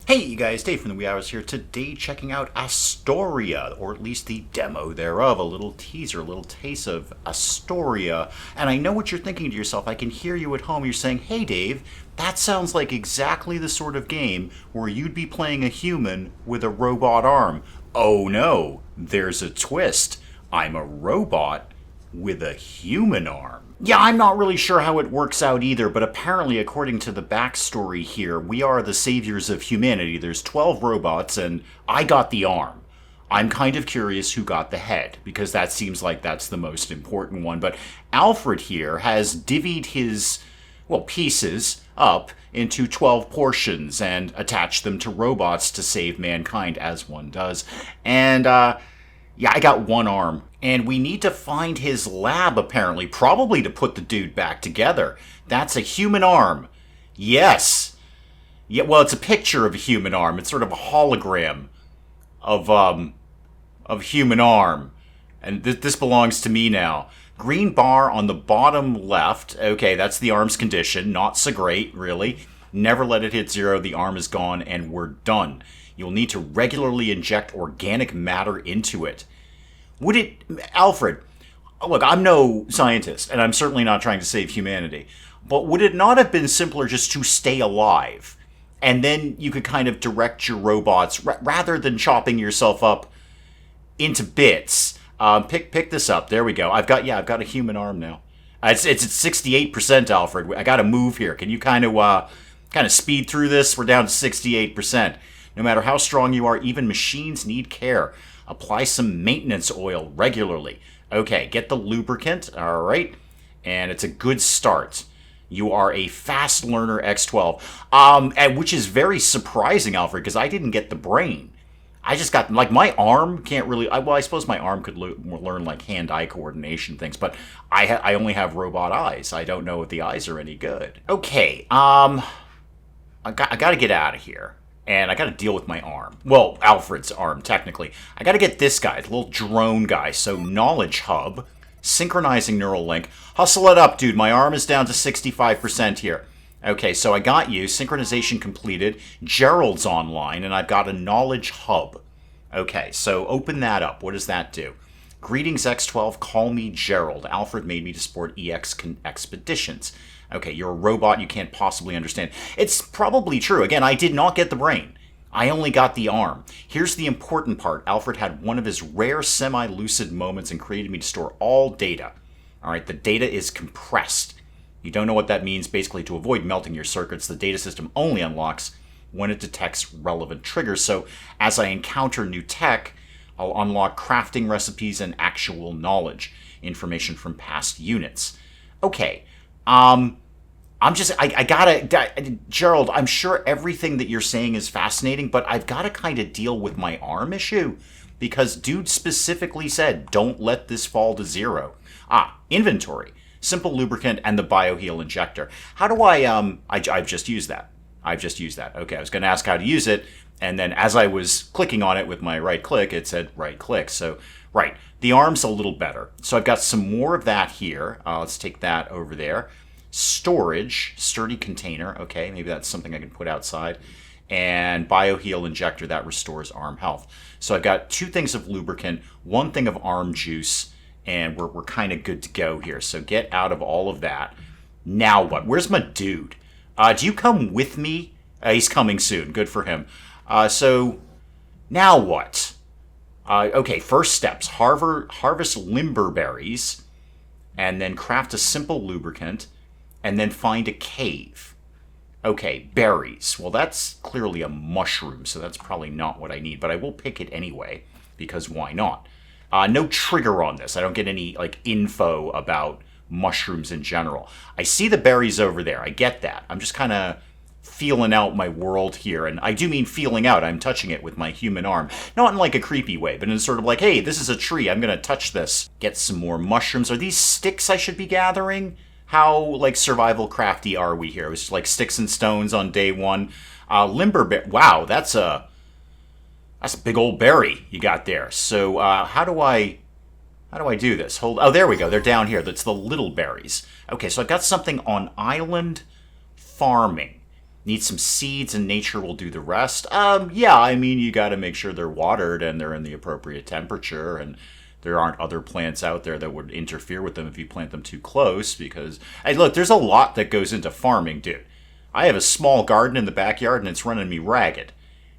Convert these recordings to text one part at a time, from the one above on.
Hey you guys, Dave from the Wee Hours here today checking out Astoria, or at least the demo thereof, a little teaser, a little taste of Astoria. And I know what you're thinking to yourself, I can hear you at home, you're saying, hey Dave, that sounds like exactly the sort of game where you'd be playing a human with a robot arm. Oh no, there's a twist. I'm a robot with a human arm. Yeah, I'm not really sure how it works out either, but apparently, according to the backstory here, we are the saviors of humanity. There's 12 robots, and I got the arm. I'm kind of curious who got the head, because that seems like that's the most important one. But Alfred here has divvied his, pieces up into 12 portions and attached them to robots to save mankind, as one does. And, yeah, I got one arm. And we need to find his lab, apparently. Probably to put the dude back together. That's a human arm. Yes. Yeah, well, it's a picture of a human arm. It's sort of a hologram of human arm. And this belongs to me now. Green bar on the bottom left. Okay, that's the arm's condition. Not so great, really. Never let it hit zero. The arm is gone, and we're done. You'll need to regularly inject organic matter into it. Would it, Alfred, look, I'm no scientist, and I'm certainly not trying to save humanity, but would it not have been simpler just to stay alive? And then you could kind of direct your robots, rather than chopping yourself up into bits. Pick this up. There we go. I've got a human arm now. It's at 68%, Alfred. I got to move here. Can you kind of speed through this? We're down to 68%. No matter how strong you are, even machines need care. Apply some maintenance oil regularly. Okay, get the lubricant, all right? And it's a good start. You are a fast learner X12, and which is very surprising, Alfred, because I didn't get the brain. I just got, like, my arm can't really, I suppose my arm could learn, like, hand-eye coordination things, but I only have robot eyes. I don't know if the eyes are any good. Okay, I got to get out of here. And I got to deal with my arm. Well, Alfred's arm, technically. I got to get this guy, the little drone guy. So, knowledge hub, synchronizing neural link. Hustle it up, dude. My arm is down to 65% here. Okay, so I got you. Synchronization completed. Gerald's online, and I've got a knowledge hub. Okay, so open that up. What does that do? Greetings, X12. Call me Gerald. Alfred made me to support EX expeditions. Okay, you're a robot, you can't possibly understand. It's probably true. Again, I did not get the brain. I only got the arm. Here's the important part. Alfred had one of his rare semi-lucid moments and created me to store all data. All right, the data is compressed. You don't know what that means. Basically, to avoid melting your circuits, the data system only unlocks when it detects relevant triggers. So as I encounter new tech, I'll unlock crafting recipes and actual knowledge, information from past units. Okay, I gotta, Gerald, I'm sure everything that you're saying is fascinating, but I've gotta kind of deal with my arm issue, because dude specifically said, don't let this fall to zero. Inventory, simple lubricant, and the bioheal injector. How do I've just used that. Okay, I was gonna ask how to use it, and then as I was clicking on it with my right click, it said right click, so, right. The arm's a little better. So I've got some more of that here. Let's take that over there. Storage, sturdy container. Okay, maybe that's something I can put outside. And bioheal injector, that restores arm health. So I've got 2 things of lubricant, 1 thing of arm juice, and we're kind of good to go here. So get out of all of that. Now what? Where's my dude? Do you come with me? He's coming soon. Good for him. So now what? Okay, first steps. Harvest limber berries, and then craft a simple lubricant, and then find a cave. Okay, berries. Well, that's clearly a mushroom, so that's probably not what I need, but I will pick it anyway, because why not? No trigger on this. I don't get any, info about mushrooms in general. I see the berries over there. I get that. I'm just kind of feeling out my world here, and I do mean feeling out. I'm touching it with my human arm. Not in a creepy way, but in sort of hey, this is a tree, I'm gonna touch this. Get some more mushrooms. Are these sticks I should be gathering? How, survival crafty are we here? It was sticks and stones on day 1. Limber wow, that's a big old berry you got there. So, how do I do this? Oh, there we go. They're down here. That's the little berries. Okay, so I've got something on island farming. Need some seeds and nature will do the rest. Yeah, I mean, you got to make sure they're watered and they're in the appropriate temperature, and there aren't other plants out there that would interfere with them if you plant them too close. Because, hey, look, there's a lot that goes into farming, dude. I have a small garden in the backyard and it's running me ragged.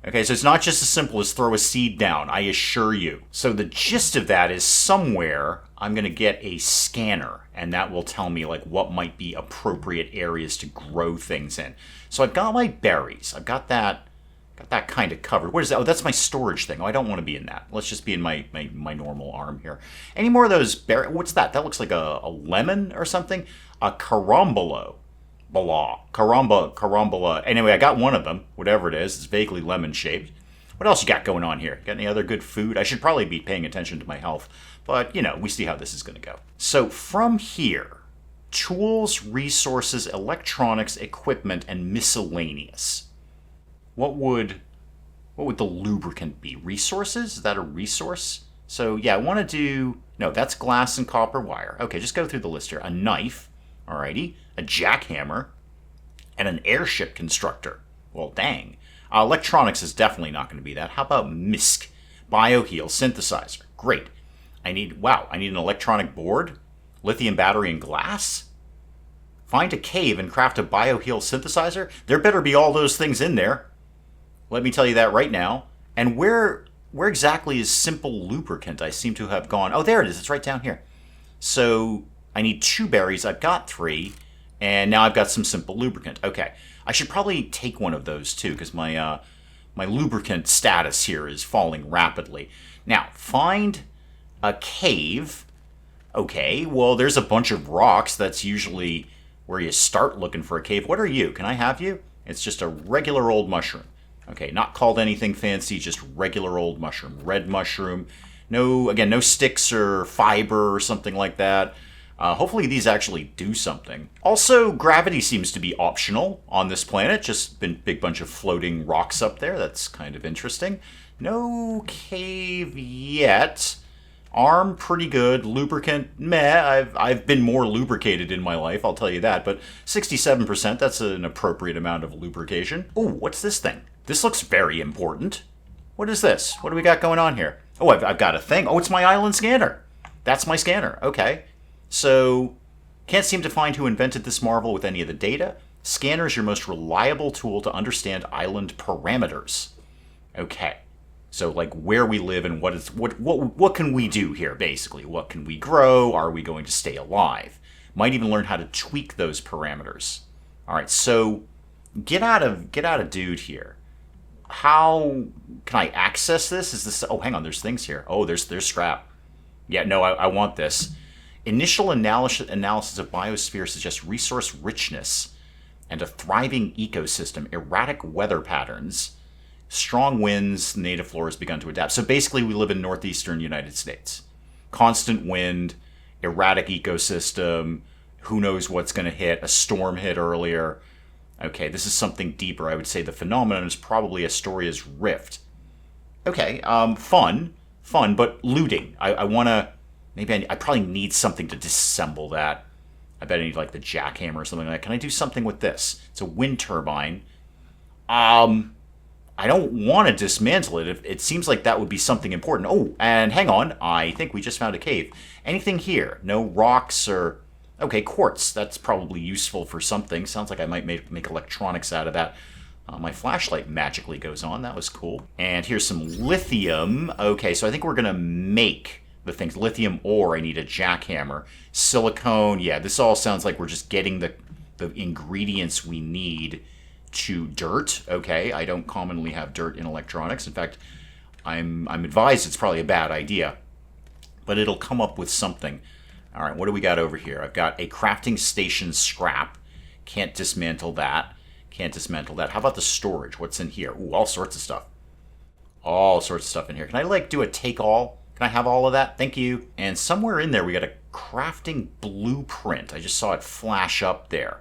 Okay, so it's not just as simple as throw a seed down, I assure you. So the gist of that is somewhere I'm going to get a scanner, and that will tell me like what might be appropriate areas to grow things in. So I've got my berries. I've got that kind of covered. What is that? Oh, that's my storage thing. Oh, I don't want to be in that. Let's just be in my normal arm here. Any more of those berries? What's that? That looks like a lemon or something. A carambola. Carambola. Anyway, I got one of them, whatever it is. It's vaguely lemon-shaped. What else you got going on here? Got any other good food? I should probably be paying attention to my health, but, we see how this is going to go. So from here, tools, resources, electronics, equipment, and miscellaneous. What would the lubricant be? Resources? Is that a resource? So, yeah, I want to do... No, that's glass and copper wire. Okay, just go through the list here. A knife. Alrighty, a jackhammer, and an airship constructor. Well, dang. Electronics is definitely not going to be that. How about MISC? Bioheal synthesizer. Great. I need an electronic board, lithium battery, and glass? Find a cave and craft a bioheal synthesizer? There better be all those things in there. Let me tell you that right now. And where exactly is simple lubricant? I seem to have gone... Oh, there it is. It's right down here. So... I need 2 berries. I've got 3. And now I've got some simple lubricant. Okay. I should probably take one of those too, because my lubricant status here is falling rapidly. Now, find a cave. Okay, well, there's a bunch of rocks. That's usually where you start looking for a cave. What are you? Can I have you? It's just a regular old mushroom. Okay, not called anything fancy, just regular old mushroom. Red mushroom. No sticks or fiber or something like that. Hopefully these actually do something. Also, gravity seems to be optional on this planet. Just been big bunch of floating rocks up there. That's kind of interesting. No cave yet. Arm, pretty good. Lubricant, meh. I've been more lubricated in my life, I'll tell you that. But 67%, that's an appropriate amount of lubrication. Oh, what's this thing? This looks very important. What is this? What do we got going on here? Oh, I've got a thing. Oh, it's my island scanner. That's my scanner. Okay. So, can't seem to find who invented this marvel with any of the data. Scanner is your most reliable tool to understand island parameters. Okay. So, like, where we live and what can we do here, basically? What can we grow? Are we going to stay alive? Might even learn how to tweak those parameters. All right, so get out of dude here. How can I access this? Is this... Oh, hang on, there's things here. Oh, there's scrap. Yeah, no, I want this. Initial analysis of biosphere suggests resource richness and a thriving ecosystem, erratic weather patterns, strong winds, native flora has begun to adapt. So basically we live in northeastern United States. Constant wind, erratic ecosystem, who knows what's going to hit, a storm hit earlier. Okay, this is something deeper. I would say the phenomenon is probably Astoria's rift. Okay, fun, but looting. I want to... Maybe I probably need something to disassemble that. I bet I need like the jackhammer or something like that. Can I do something with this? It's a wind turbine. I don't want to dismantle it. It seems like that would be something important. Oh, and hang on. I think we just found a cave. Anything here? No rocks or... Okay, quartz. That's probably useful for something. Sounds like I might make electronics out of that. My flashlight magically goes on. That was cool. And here's some lithium. Okay, so I think we're going to make... the things. Lithium ore, I need a jackhammer. Silicone, yeah, this all sounds like we're just getting the ingredients we need to dirt. Okay, I don't commonly have dirt in electronics. In fact, I'm advised it's probably a bad idea. But it'll come up with something. All right, what do we got over here? I've got a crafting station scrap. Can't dismantle that. How about the storage? What's in here? Ooh, all sorts of stuff. All sorts of stuff in here. Can I, like, do a take-all? Can I have all of that? Thank you. And somewhere in there, we got a crafting blueprint. I just saw it flash up there.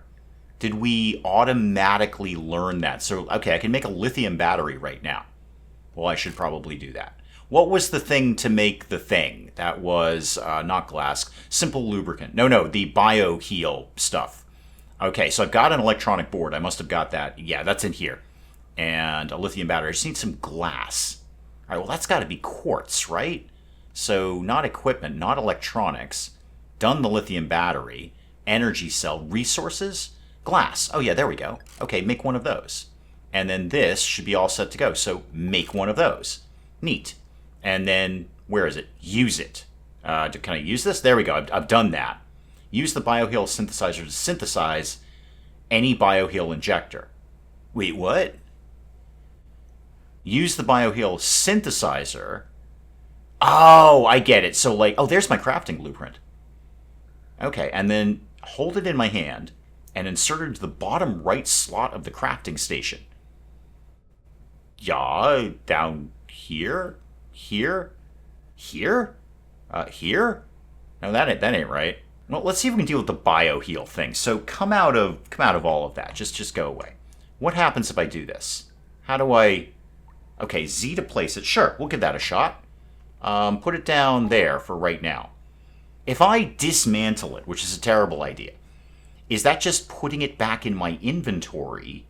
Did we automatically learn that? So, okay, I can make a lithium battery right now. Well, I should probably do that. What was the thing to make the thing? That was, not glass, simple lubricant. No, the bioheal stuff. Okay, so I've got an electronic board. I must have got that. Yeah, that's in here. And a lithium battery. I just need some glass. All right, well, that's got to be quartz, right? So not equipment, not electronics. Done the lithium battery. Energy cell. Resources. Glass. Oh, yeah, there we go. Okay, make one of those. And then this should be all set to go. So make one of those. Neat. And then, where is it? Use it. Can I use this? There we go. I've done that. Use the bioheal synthesizer to synthesize any bioheal injector. Wait, what? Use the bioheal synthesizer. Oh, I get it. So, like, oh, there's my crafting blueprint. Okay, and then hold it in my hand and insert it into the bottom right slot of the crafting station. Yeah, down here, here, here, here. No, that ain't right. Well, let's see if we can deal with the bioheal thing. So come out of all of that. Just go away. What happens if I do this? How do I? Okay, Z to place it. Sure, we'll give that a shot. Put it down there for right now. If I dismantle it, which is a terrible idea, is that just putting it back in my inventory?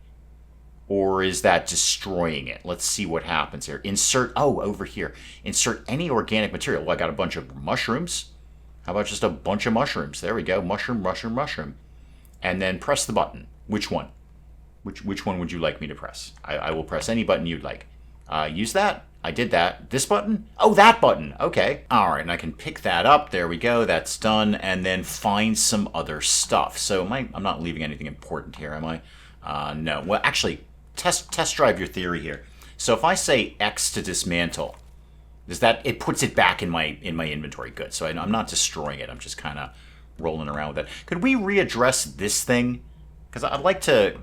Or is that destroying it? Let's see what happens here. Insert, over here. Insert any organic material. Well, I got a bunch of mushrooms. How about just a bunch of mushrooms? There we go. Mushroom, mushroom, mushroom. And then press the button. Which one? Which one would you like me to press? I will press any button you'd like. Use that. I did that. This button? Oh, that button. Okay. All right, and I can pick that up. There we go. That's done. And then find some other stuff. So I'm not leaving anything important here, am I? No. Well, actually, test drive your theory here. So if I say X to dismantle, it puts it back in my inventory. Good. So I'm not destroying it. I'm just kind of rolling around with it. Could we readdress this thing? Because I'd like to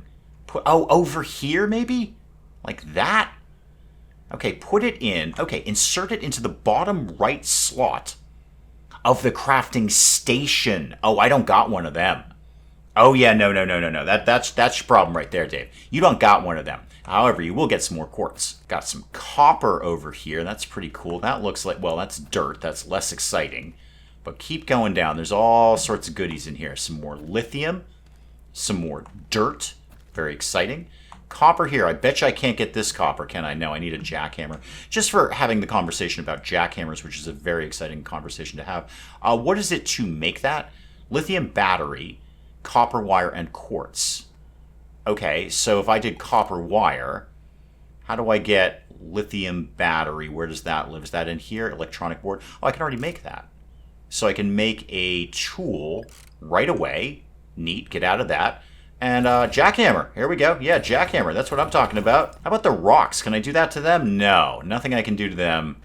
put over here maybe, like that. Okay, put it in. Okay, insert it into the bottom right slot of the crafting station. Oh, I don't got one of them. Oh, yeah, no. That's your problem right there, Dave. You don't got one of them. However, you will get some more quartz. Got some copper over here. That's pretty cool. That looks like, well, that's dirt. That's less exciting. But keep going down. There's all sorts of goodies in here. Some more lithium. Some more dirt. Very exciting. Copper here. I bet you I can't get this copper, can I? No, I need a jackhammer. Just for having the conversation about jackhammers, which is a very exciting conversation to have. What is it to make that? Lithium battery, copper wire, and quartz. Okay, so if I did copper wire, how do I get lithium battery? Where does that live? Is that in here? Electronic board? Oh, I can already make that. So I can make a tool right away. Neat, get out of that. And jackhammer, here we go. Yeah, jackhammer, that's what I'm talking about. How about the rocks? Can I do that to them? No, nothing I can do to them.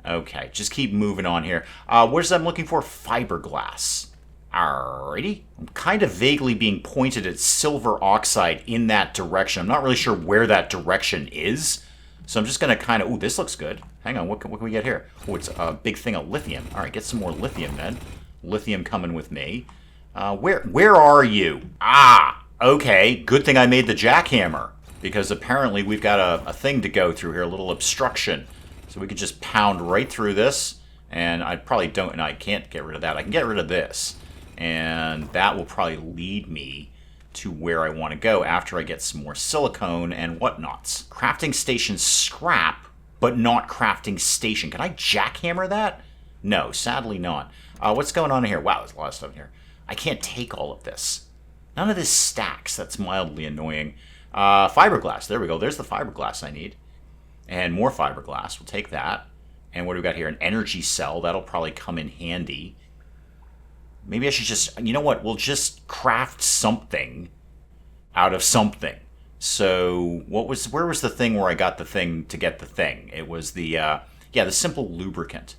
Okay, just keep moving on here. What is that I'm looking for? Fiberglass. Alrighty. I'm kind of vaguely being pointed at silver oxide in that direction. I'm not really sure where that direction is. So I'm just going to kind of... Ooh, this looks good. Hang on, what can we get here? Oh, it's a big thing of lithium. All right, get some more lithium then. Lithium coming with me. Where are you? Ah, okay. Good thing I made the jackhammer. Because apparently we've got a thing to go through here, a little obstruction. So we could just pound right through this. And I probably don't... And I can't get rid of that. I can get rid of this. And that will probably lead me to where I want to go after I get some more silicone and whatnots. Crafting station scrap, but not crafting station. Can I jackhammer that? No, sadly not. What's going on here? Wow, there's a lot of stuff in here. I can't take all of this. None of this stacks. That's mildly annoying. Fiberglass. There we go. There's the fiberglass I need. And more fiberglass. We'll take that. And what do we got here? An energy cell. That'll probably come in handy. Maybe I should just, you know what, we'll just craft something out of something. So where was the thing where I got the thing to get the thing? It was the simple lubricant.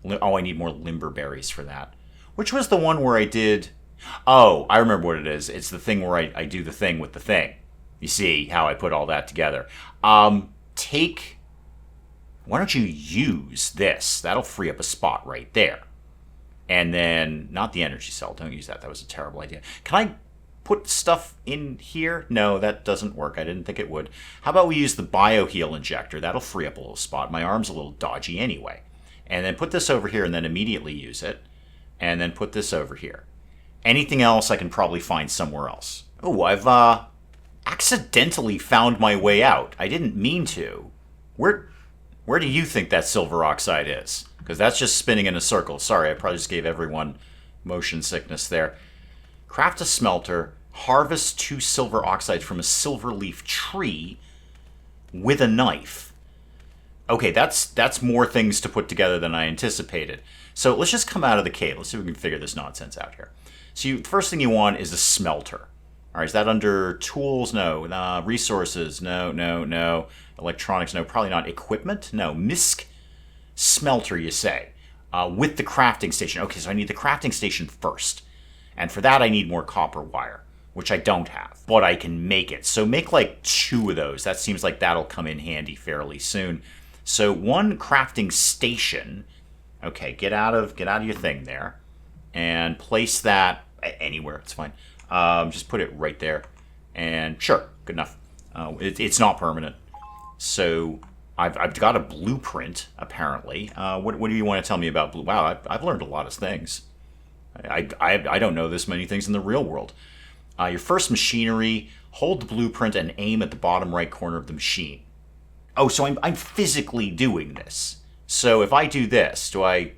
Oh, I need more limber berries for that. Which was the one where I did, oh, I remember what it is. It's the thing where I do the thing with the thing. You see how I put all that together. Why don't you use this? That'll free up a spot right there. And then, not the energy cell. Don't use that. That was a terrible idea. Can I put stuff in here? No, that doesn't work. I didn't think it would. How about we use the bioheal injector? That'll free up a little spot. My arm's a little dodgy anyway. And then put this over here and then immediately use it. And then put this over here. Anything else I can probably find somewhere else. Oh, I've accidentally found my way out. I didn't mean to. Where do you think that silver oxide is? Because that's just spinning in a circle. Sorry, I probably just gave everyone motion sickness there. Craft a smelter. Harvest 2 silver oxides from a silver leaf tree with a knife. Okay, that's more things to put together than I anticipated. So let's just come out of the cave. Let's see if we can figure this nonsense out here. So first thing you want is a smelter. All right, is that under tools? No. Resources? No. Electronics? No. Probably not. Equipment? No. Misc smelter, you say. With the crafting station. Okay, so I need the crafting station first. And for that, I need more copper wire, which I don't have. But I can make it. So make like 2 of those. That seems like that'll come in handy fairly soon. So 1 crafting station. Okay, get out of your thing there. And place that anywhere. It's fine. Just put it right there. And sure, good enough. It's not permanent. So I've got a blueprint, apparently. What do you want to tell me about blue? Wow, I've learned a lot of things. I don't know this many things in the real world. Your first machinery, hold the blueprint and aim at the bottom right corner of the machine. Oh, so I'm physically doing this. So if I do this, do I...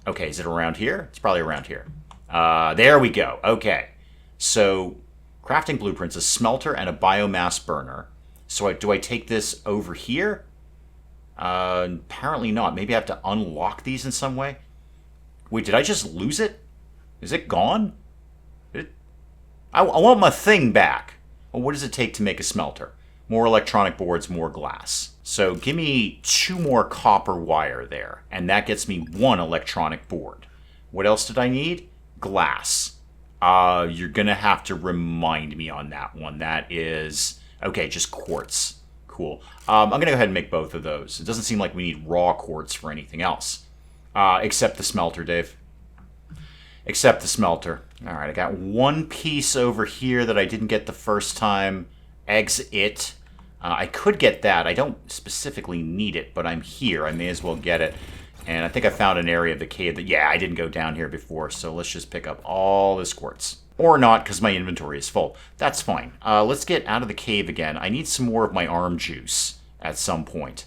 Okay, is it around here? It's probably around here. There we go. Okay. So crafting blueprints, a smelter, and a biomass burner. So do I take this over here? Apparently not. Maybe I have to unlock these in some way. Wait, did I just lose it? Is it gone? I want my thing back. Well, what does it take to make a smelter? More electronic boards, more glass. So give me 2 more copper wire there. And that gets me 1 electronic board. What else did I need? Glass. You're going to have to remind me on that one. That is... Okay, just quartz. Cool. I'm going to go ahead and make both of those. It doesn't seem like we need raw quartz for anything else. Except the smelter, Dave. Except the smelter. All right, I got 1 piece over here that I didn't get the first time. Exit. I could get that. I don't specifically need it, but I'm here. I may as well get it. And I think I found an area of the cave that, yeah, I didn't go down here before, so let's just pick up all this quartz. Or not, because my inventory is full. That's fine. Let's get out of the cave again. I need some more of my arm juice at some point.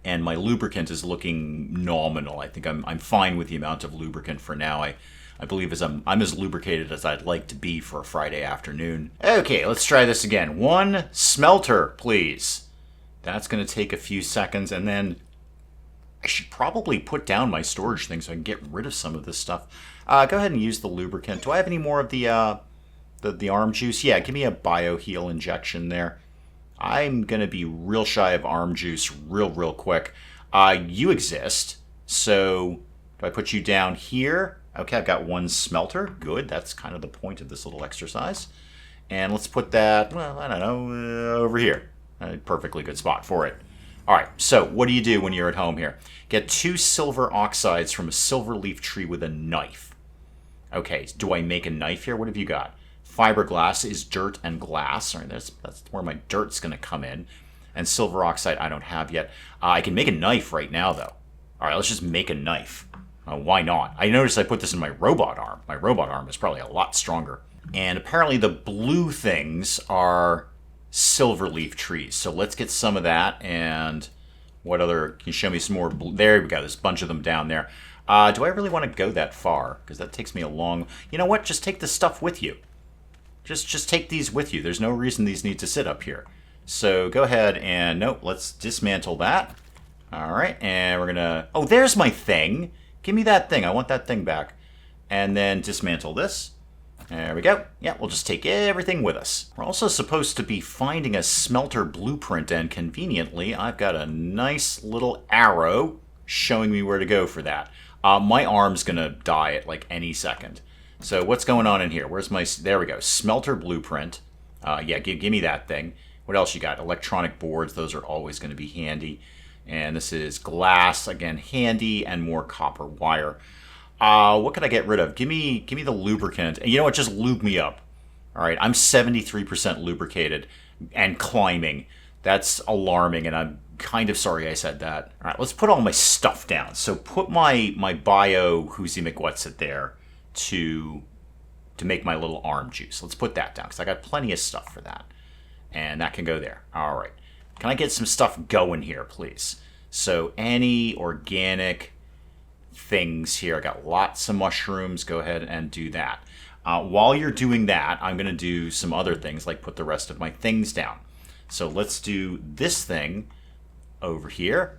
And my lubricant is looking nominal. I think I'm fine with the amount of lubricant for now. I believe I'm as lubricated as I'd like to be for a Friday afternoon. Okay, let's try this again. 1 smelter, please. That's going to take a few seconds, and then I should probably put down my storage thing so I can get rid of some of this stuff. Go ahead and use the lubricant. Do I have any more of the arm juice? Yeah, give me a bioheal injection there. I'm going to be real shy of arm juice real quick. You exist, so do I put you down here? Okay, I've got 1 smelter. Good, that's kind of the point of this little exercise. And let's put that, well, I don't know, over here. A perfectly good spot for it. All right, so what do you do when you're at home here? Get 2 silver oxides from a silver leaf tree with a knife. Okay, do I make a knife here? What have you got? Fiberglass is dirt and glass. All right, that's where my dirt's going to come in. And silver oxide I don't have yet. I can make a knife right now, though. All right, let's just make a knife. Why not? I noticed I put this in my robot arm. My robot arm is probably a lot stronger. And apparently the blue things are silver leaf trees. So let's get some of that. And what other... Can you show me some more blue? There we go. There's a bunch of them down there. Do I really want to go that far? Because that takes me a long... You know what? Just take the stuff with you. Just take these with you. There's no reason these need to sit up here. So go ahead and... Nope, let's dismantle that. All right, and we're going to... Oh, there's my thing. Give me that thing. I want that thing back. And then dismantle this. There we go. Yeah, we'll just take everything with us. We're also supposed to be finding a smelter blueprint, and conveniently, I've got a nice little arrow showing me where to go for that. My arm's going to die at like any second. So what's going on in here? Where's my... There we go. Smelter blueprint. Yeah, give me that thing. What else you got? Electronic boards. Those are always going to be handy. And this is glass, again, handy, and more copper wire. What can I get rid of? Give me the lubricant. And you know what? Just lube me up. All right, I'm 73% lubricated and climbing. That's alarming, and I'm kind of sorry I said that. All right, let's put all my stuff down. So put my bio Whoosy McWhatsit there to to make my little arm juice. Let's put that down, because I got plenty of stuff for that. And that can go there. All right. Can I get some stuff going here, please? So any organic things here. I got lots of mushrooms. Go ahead and do that. While you're doing that, I'm going to do some other things, like put the rest of my things down. So let's do this thing over here.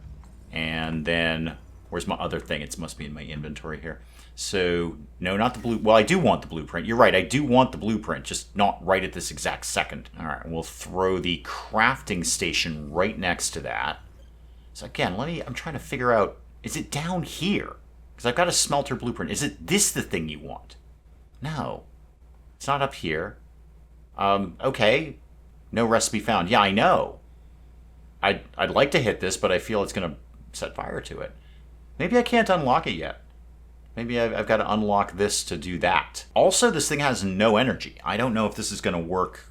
And then, where's my other thing? It must be in my inventory here. So, no, not the blue. Well, I do want the blueprint. You're right, I do want the blueprint, just not right at this exact second. All right, we'll throw the crafting station right next to that. So again, I'm trying to figure out, is it down here? Because I've got a smelter blueprint. Is it this the thing you want? No, it's not up here. Okay, no recipe found. Yeah, I know. I'd like to hit this, but I feel it's going to set fire to it. Maybe I can't unlock it yet. Maybe I've got to unlock this to do that. Also, this thing has no energy. I don't know if this is going to work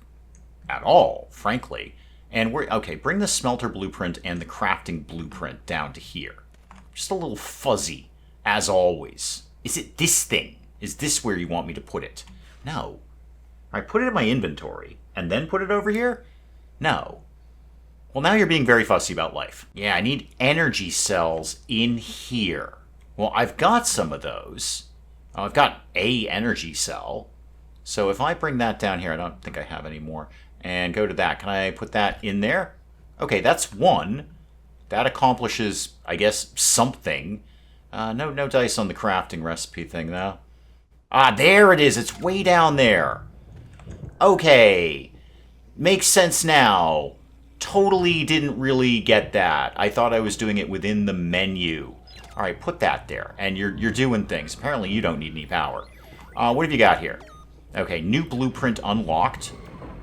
at all, frankly. And okay, bring the smelter blueprint and the crafting blueprint down to here. Just a little fuzzy, as always. Is it this thing? Is this where you want me to put it? No. All right, put it in my inventory and then put it over here? No. Well, now you're being very fussy about life. Yeah, I need energy cells in here. Well, I've got some of those. I've got a energy cell. So if I bring that down here, I don't think I have any more, and go to that, can I put that in there? Okay, that's one. That accomplishes, I guess, something. No dice on the crafting recipe thing, though. Ah, there it is. It's way down there. Okay. Makes sense now. Totally didn't really get that. I thought I was doing it within the menu. All right, put that there. And you're doing things. Apparently you don't need any power. What have you got here? Okay, new blueprint unlocked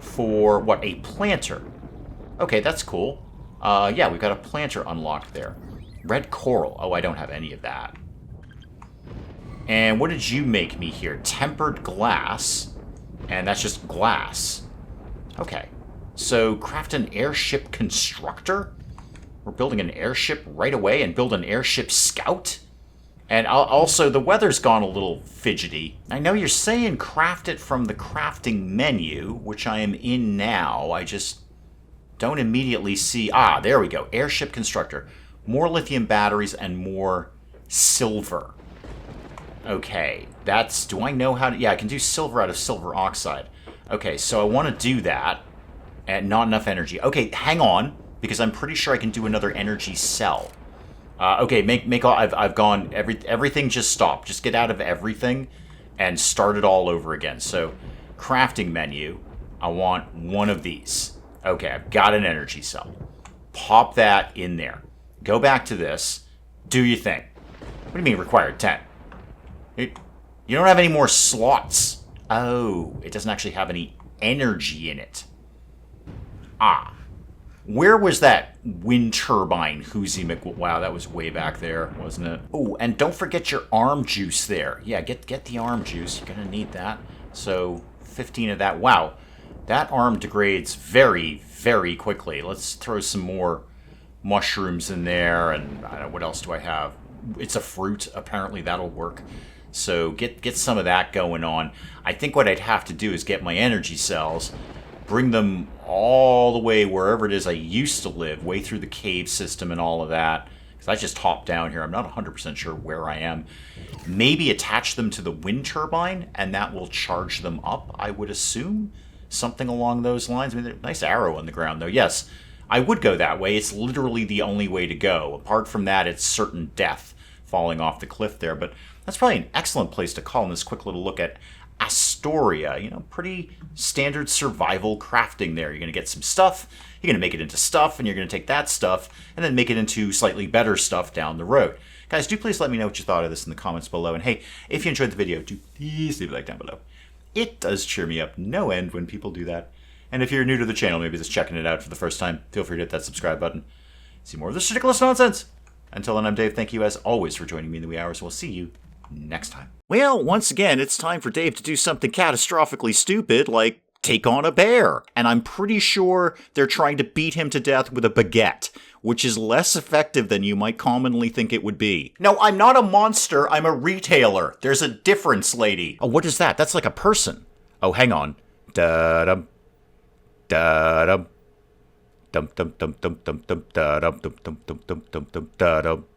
for, what, a planter. Okay, that's cool. Yeah, we've got a planter unlocked there. Red coral. Oh, I don't have any of that. And what did you make me here? Tempered glass. And that's just glass. Okay. So, craft an airship constructor? We're building an airship right away and build an airship scout? And also, the weather's gone a little fidgety. I know you're saying craft it from the crafting menu, which I am in now. I just don't immediately see... Ah, there we go. Airship constructor. More lithium batteries and more silver. Okay, that's... Do I know how to... Yeah, I can do silver out of silver oxide. Okay, so I want to do that. And not enough energy. Okay, hang on, because I'm pretty sure I can do another energy cell. Okay, make all... I've gone... Everything just stopped. Just get out of everything and start it all over again. So, crafting menu. I want one of these. Okay, I've got an energy cell. Pop that in there. Go back to this. Do your thing. What do you mean required 10? You don't have any more slots. Oh, it doesn't actually have any energy in it. Ah. Where was that wind turbine, Wow, that was way back there, wasn't it? Oh, and don't forget your arm juice there. Yeah, get the arm juice. You're going to need that. So, 15 of that. Wow. That arm degrades very, very quickly. Let's throw some more mushrooms in there. And I don't know, what else do I have? It's a fruit. Apparently that'll work. So get some of that going on. I think what I'd have to do is get my energy cells, bring them all the way wherever it is I used to live, way through the cave system and all of that. Because I just hopped down here. I'm not 100% sure where I am. Maybe attach them to the wind turbine, and that will charge them up, I would assume. Something along those lines. I mean, nice arrow on the ground, though. Yes, I would go that way. It's literally the only way to go. Apart from that, it's certain death falling off the cliff there. But that's probably an excellent place to call in this quick little look at Astoaria. You know, pretty standard survival crafting there. You're going to get some stuff, you're going to make it into stuff, and you're going to take that stuff and then make it into slightly better stuff down the road. Guys, do please let me know what you thought of this in the comments below. And hey, if you enjoyed the video, do please leave a like down below. It does cheer me up no end when people do that. And if you're new to the channel, maybe just checking it out for the first time, feel free to hit that subscribe button. See more of this ridiculous nonsense. Until then, I'm Dave. Thank you as always for joining me in the wee hours. We'll see you next time. Well, once again, it's time for Dave to do something catastrophically stupid, like take on a bear. And I'm pretty sure they're trying to beat him to death with a baguette, which is less effective than you might commonly think it would be. No, I'm not a monster, I'm a retailer. There's a difference, lady. Oh, what is that? That's like a person. Oh, hang on. Da-dum. Da-dum. Dum dum dum dum dum dum da dum dum dum dum dum dum dum da dum.